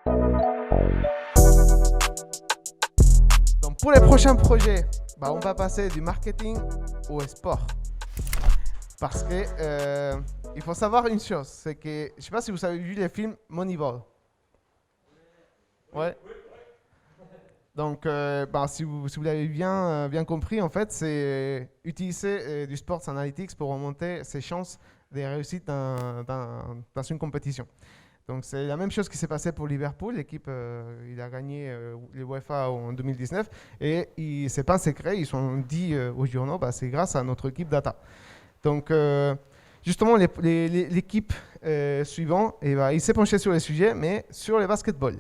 Donc pour les prochains projets, on va passer du marketing au sport. Parce que il faut savoir une chose, c'est que, je ne sais pas si vous avez vu les films Moneyball. Ouais. Donc, si vous l'avez bien compris, en fait, c'est utiliser du sports analytics pour remonter ses chances de réussite dans une compétition. Donc, c'est la même chose qui s'est passé pour Liverpool. L'équipe, il a gagné le UEFA en 2019. Et c'est pas un secret, ils sont dit aux journaux, c'est grâce à notre équipe data. Donc, justement, l'équipe suivante, il s'est penché sur le sujet, mais sur le basketball.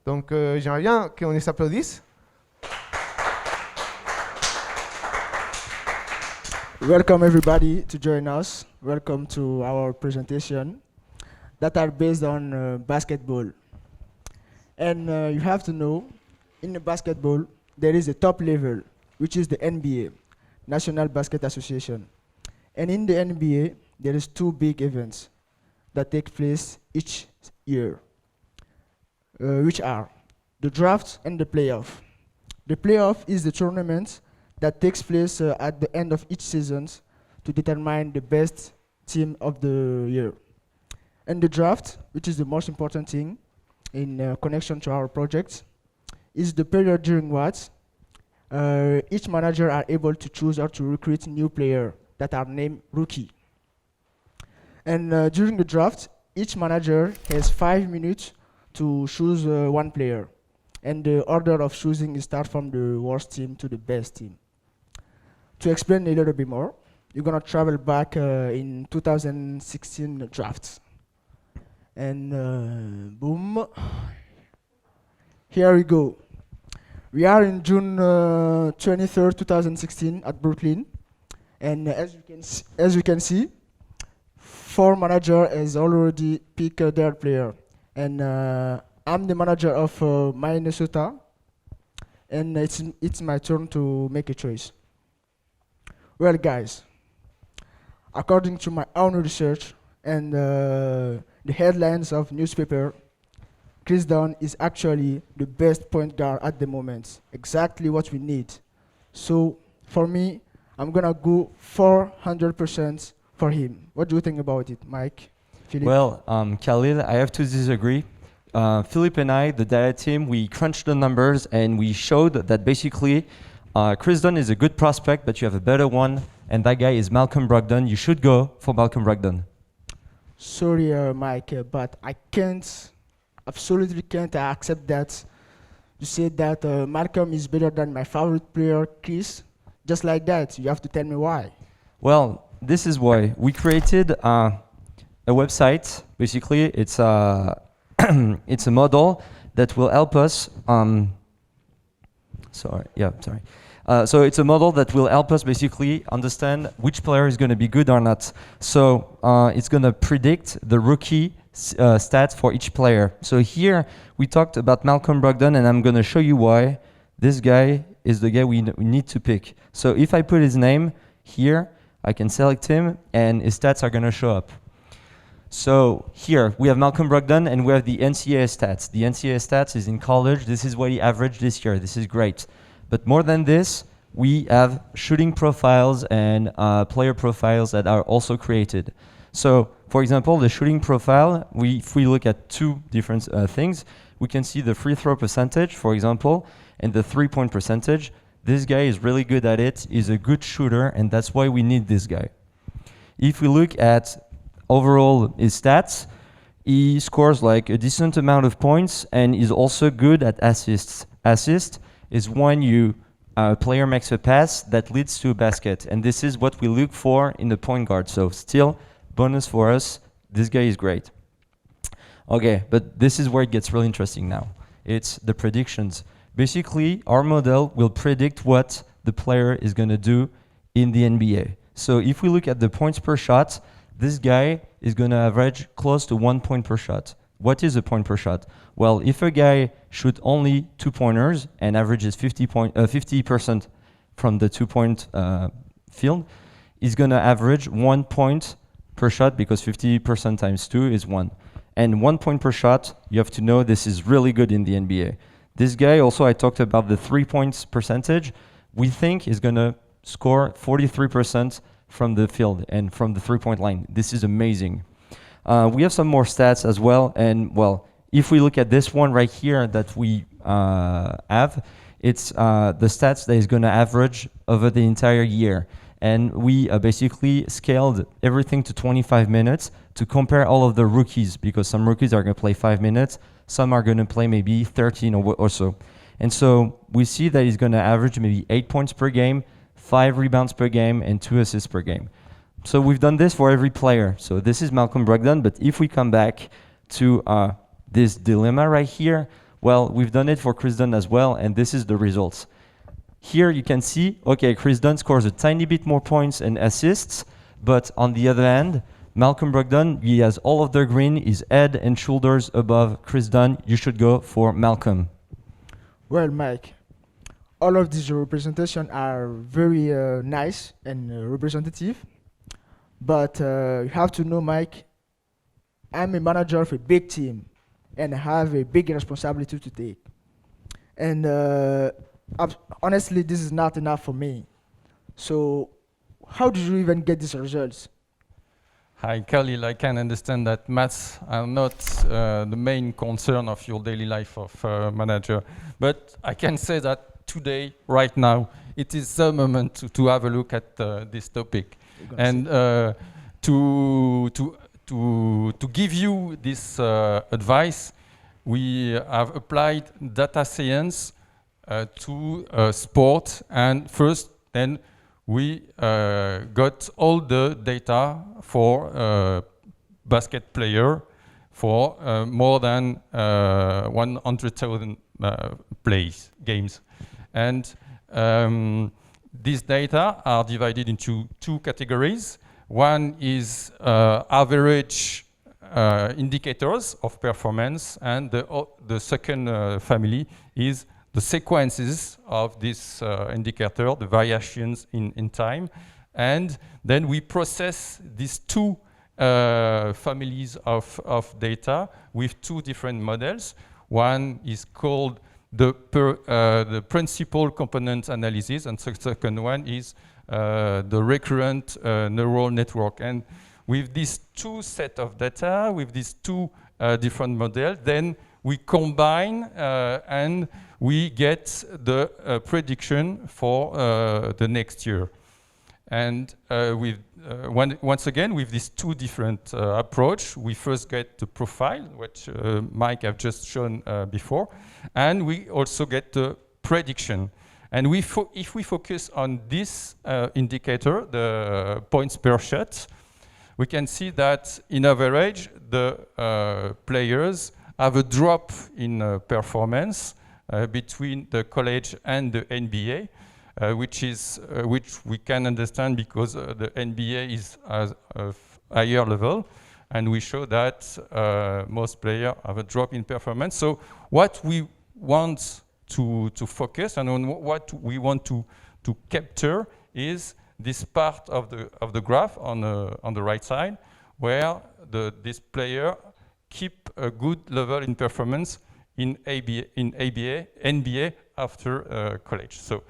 Donc, j'aimerais bien qu'on les applaudisse. Welcome everybody to join us. Welcome to our presentation that are based on basketball. And you have to know, in the basketball, there is a top level, which is the NBA, National Basket Association. And in the NBA, there is two big events that take place each year, which are the draft and the playoff. The playoff is the tournament that takes place at the end of each season to determine the best team of the year. And the draft, which is the most important thing in connection to our project, is the period during what each manager are able to choose or to recruit new players that are named rookie. And during the draft, each manager has 5 minutes to choose one player. And the order of choosing is start from the worst team to the best team. To explain a little bit more, you're gonna travel back in 2016 drafts. And boom, here we go. We are in June 23rd, 2016 at Brooklyn. And as you can see, 4 managers has already picked their player. And I'm the manager of Minnesota, and it's my turn to make a choice. Well, guys, according to my own research and the headlines of newspaper, Chris Dunn is actually the best point guard at the moment. Exactly what we need. So for me, I'm gonna go 400% for him. What do you think about it, Mike? Philippe? Well, Khalil, I have to disagree. Philippe and I, the data team, we crunched the numbers and we showed that basically Chris Dunn is a good prospect, but you have a better one, and that guy is Malcolm Brogdon. You should go for Malcolm Brogdon. Sorry, Mike, but I absolutely can't accept that. You said that Malcolm is better than my favorite player, Chris. Just like that, you have to tell me why. Well, this is why. We created a website. Basically, it's a it's a model that will help us. So it's a model that will help us basically understand which player is going to be good or not. So it's going to predict the rookie stats for each player. So here we talked about Malcolm Brogdon, and I'm going to show you why this guy is the guy we need to pick. So if I put his name here, I can select him, and his stats are going to show up. So here we have Malcolm Brogdon, and we have the NCAA stats. The NCAA stats is in college. This is what he averaged this year. This is great. But more than this, we have shooting profiles and player profiles that are also created. So, for example, the shooting profile, if we look at 2 different things, we can see the free throw percentage, for example, and the 3-point percentage. This guy is really good at it. He's a good shooter, and that's why we need this guy. If we look at overall his stats, he scores like a decent amount of points, and he's also good at assists. Assist is when a player makes a pass that leads to a basket, and this is what we look for in the point guard. So still, bonus for us, this guy is great. Okay, but this is where it gets really interesting now. It's the predictions. Basically, our model will predict what the player is going to do in the NBA. So if we look at the points per shot, this guy is going to average close to 1 point per shot. What is a point per shot? Well, if a guy shoots only 2-pointers and averages 50% from the 2-point field, he's going to average 1 point per shot because 50% times 2 is 1. and 1 point per shot. You have to know this is really good in the NBA. This guy also, I talked about the 3 points percentage. We think is going to score 43% from the field and from the 3-point line. This is amazing. We have some more stats as well, and well, if we look at this one right here that we have, it's the stats that is going to average over the entire year. And we basically scaled everything to 25 minutes to compare all of the rookies, because some rookies are going to play 5 minutes, some are going to play maybe 13 or so. And so we see that he's going to average maybe 8 points per game, 5 rebounds per game, and 2 assists per game. So we've done this for every player. So this is Malcolm Brogdon, but if we come back to this dilemma right here, well, we've done it for Chris Dunn as well, and this is the results. Here you can see, okay, Chris Dunn scores a tiny bit more points and assists, but on the other hand, Malcolm Brogdon, he has all of the green, is head and shoulders above Chris Dunn. You should go for Malcolm. Well, Mike, all of these representations are very nice and representative, but you have to know, Mike, I'm a manager of a big team and I have a big responsibility to take. And honestly, this is not enough for me. So how did you even get these results? Hi, Khalil. I can understand that maths are not the main concern of your daily life of manager. But I can say that today, right now, it is the moment to have a look at this topic. And to give you this advice, we have applied data science to sport, and first then we got all the data for basket player for more than 100,000 games. And these data are divided into 2 categories. One is average indicators of performance, and the second family is the sequences of this indicator, the variations in time. And then we process these 2 families of data with 2 different models. One is called the principal component analysis, and the second one is the recurrent neural network. And with these 2 sets of data, with these 2 different models, then we combine and we get the prediction for the next year. And once again, with these 2 different approach, we first get the profile, which Mike have just shown before, and we also get the prediction. And if we focus on this indicator, the points per shot, we can see that in average, the players have a drop in performance between the college and the NBA, which we can understand because the NBA is at a higher level, and we show that most players have a drop in performance. So what we want to focus and on what we want to capture is this part of the graph on the right side, where this player keep a good level in performance in NBA after college. So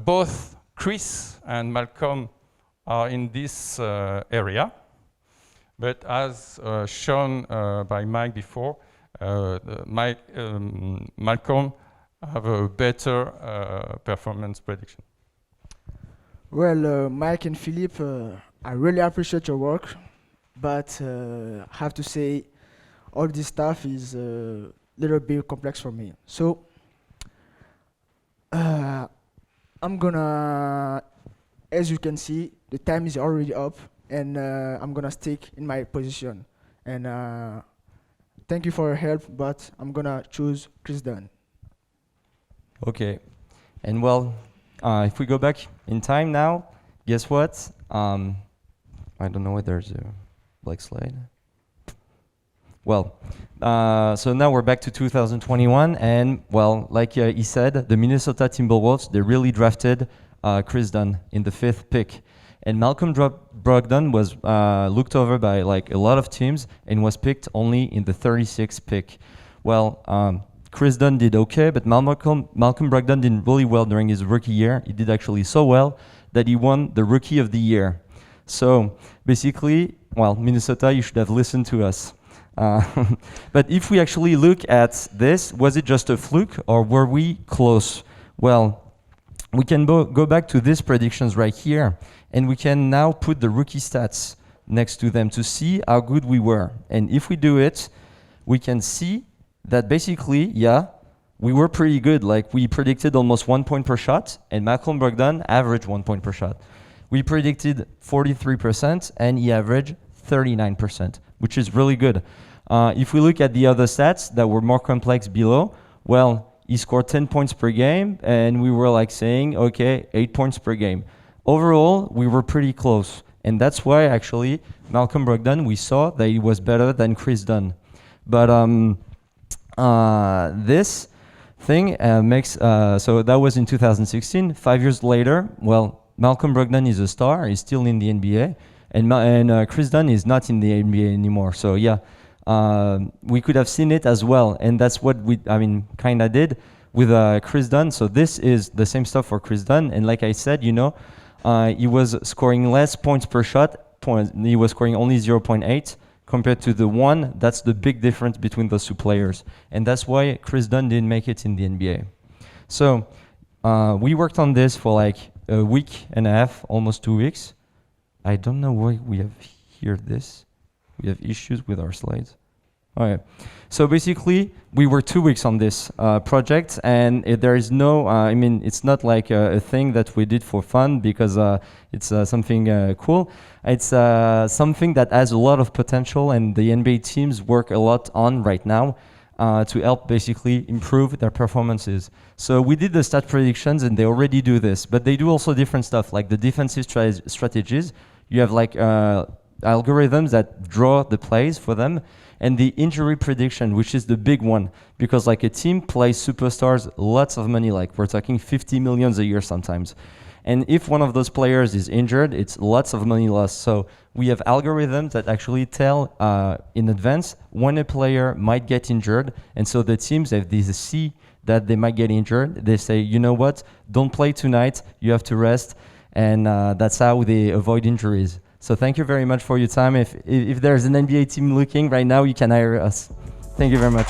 both Chris and Malcolm are in this area, but as shown by Mike before, Malcolm have a better performance prediction. Well, Mike and Philippe, I really appreciate your work, but I have to say all this stuff is a little bit complex for me. So I'm gonna, as you can see, the time is already up, and I'm gonna stick in my position. And thank you for your help, but I'm gonna choose Chris Dunn. Okay, and well, if we go back in time now, guess what? I don't know whether there's a black slide. Well, so now we're back to 2021, and well, like he said, the Minnesota Timberwolves, they really drafted Chris Dunn in the 5th pick. And Malcolm Brogdon was looked over by like a lot of teams and was picked only in the 36th pick. Well, Chris Dunn did okay, but Malcolm Brogdon did really well during his rookie year. He did actually so well that he won the Rookie of the Year. So basically, well, Minnesota, you should have listened to us. But if we actually look at this, was it just a fluke or were we close? Well, we can go back to these predictions right here, and we can now put the rookie stats next to them to see how good we were. And if we do it, we can see that basically, yeah, we were pretty good. Like we predicted almost 1 point per shot, and Malcolm Brogdon averaged 1 point per shot. We predicted 43%, and he averaged 39%, which is really good. If we look at the other stats that were more complex below, well, he scored 10 points per game, and we were like saying, okay, 8 points per game. Overall, we were pretty close, and that's why actually Malcolm Brogdon, we saw that he was better than Chris Dunn. But this thing makes, so that was in 2016. 5 years later, well, Malcolm Brogdon is a star, he's still in the NBA, and Chris Dunn is not in the NBA anymore. So yeah, we could have seen it as well, and that's what we, kind of did with Chris Dunn. So this is the same stuff for Chris Dunn, and like I said, you know, he was scoring less points per shot. He was scoring only 0.8 compared to the 1. That's the big difference between those two players, and that's why Chris Dunn didn't make it in the NBA. So we worked on this for like a week and a half, almost 2 weeks. I don't know why we have here this. We have issues with our slides. Okay. So basically, we were 2 weeks on this project, and there is no, it's not like a thing that we did for fun because it's something cool. It's something that has a lot of potential, and the NBA teams work a lot on right now to help basically improve their performances. So we did the stat predictions, and they already do this, but they do also different stuff, like the defensive strategies. You have like algorithms that draw the plays for them, and the injury prediction, which is the big one, because like a team plays superstars lots of money, like we're talking 50 million a year sometimes. And if one of those players is injured, it's lots of money lost. So we have algorithms that actually tell in advance when a player might get injured. And so the teams, if they see that they might get injured, they say, you know what, don't play tonight, you have to rest. And that's how they avoid injuries. So thank you very much for your time. If there's an NBA team looking right now, you can hire us. Thank you very much.